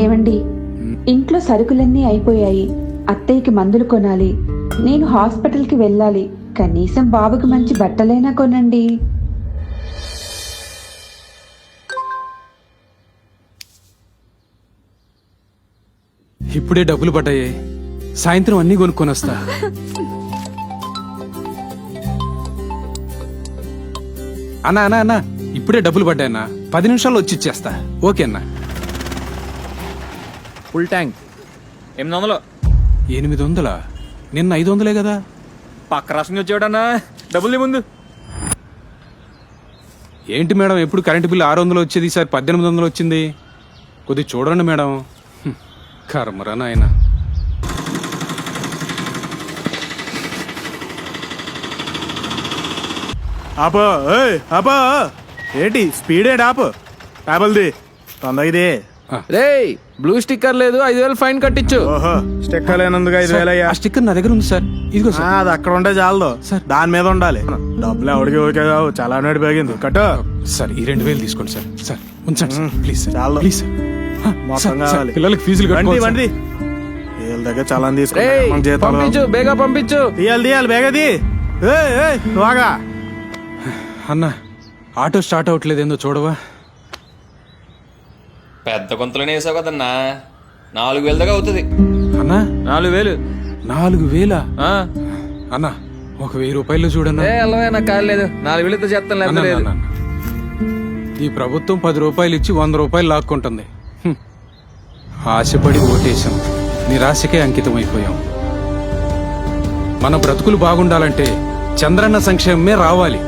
ఏమండి, ఇంట్లో సరుకులన్నీ అయిపోయాయి. అత్తయ్యకి మందులు కొనాలి. నేను హాస్పిటల్కి వెళ్ళాలి. కనీసం బాబుకి మంచి బట్టలైనా కొనండి. ఇప్పుడే డబ్బులు పడ్డాయి. సాయంత్రం అన్నీ కొనుక్కొని వస్తా. అన్నా అన్నా అన్నా ఇప్పుడే డబ్బులు పడ్డాయన్నా. 10 నిమిషాల్లో వచ్చి ఇచ్చేస్తా. ఓకే అన్నా. Full tank 800. 800? నిన్న 500 కదా. పక్క రాష్ట్రం వచ్చేవాడన్నా. డబ్బులు ముందు. ఏంటి మేడం, ఎప్పుడు కరెంటు బిల్లు 600 వచ్చేది, ఈసారి 1800 వచ్చింది. కొద్దిగా చూడండి మేడం. కర్మరా నాయన. ఆపో ఆపో, ఏంటి స్పీడ్ ఏంటి? ఆపు ఆపల్ది తొందరది. రే బ్లూ స్టిక్కర్ లేదు, 5000 ఫైన్ కట్టించు. ఓహో, స్టిక్కర్ లేనందుకు 5000 అయ్యా. ఆ స్టిక్కర్ నా దగ్గర ఉంది సార్. ఇదిగో సార్. అది అక్కడ ఉంటే చాలదు సార్. దాని మీద ఉండాలి. డబ్బులు ఎవరికి ఓకే కావు, చాలా నేడు పెరిగింది. కట్టు సార్, ఈ 2000 తీసుకోండి సార్. సార్ ఉంచండి సార్, ప్లీజ్ సార్. చాలు. Please sir. మొత్తం సార్, సార్, కావాలి. పిల్లలకి ఫీజులు వండి కట్టుకోవాలి వండి సార్. వీళ్ళ దగ్గర చాలా రే తీసుకుంటాం. పంపించు, బేగా పంపించు. తీయాలి బేగది. బాగా అన్నా, ఆటో స్టార్ట్ అవ్వట్లేదు, ఏందో చూడవా? పెద్ద కొంతలోనే వేసావు కదన్నా, 4000 దాకా అవుతుంది. అన్నా 4000. 4000? ఆ, అన్నా ఒక 1000 రూపాయలు చూడన్నా. ఏ అల్లవే నాకు కాదు లేదు. 4000తో చేస్తాను అన్నా, లేదు. అన్నా, అన్నా. ఈ ప్రభుత్వం 10 రూపాయలు ఇచ్చి 100 రూపాయలు లాక్కుంటుంది. ఆశపడి ఓటేశాం, నిరాశకే అంకితం అయిపోయాం. మన బ్రతుకులు బాగుండాలంటే చంద్రన్న సంక్షేమమే రావాలి.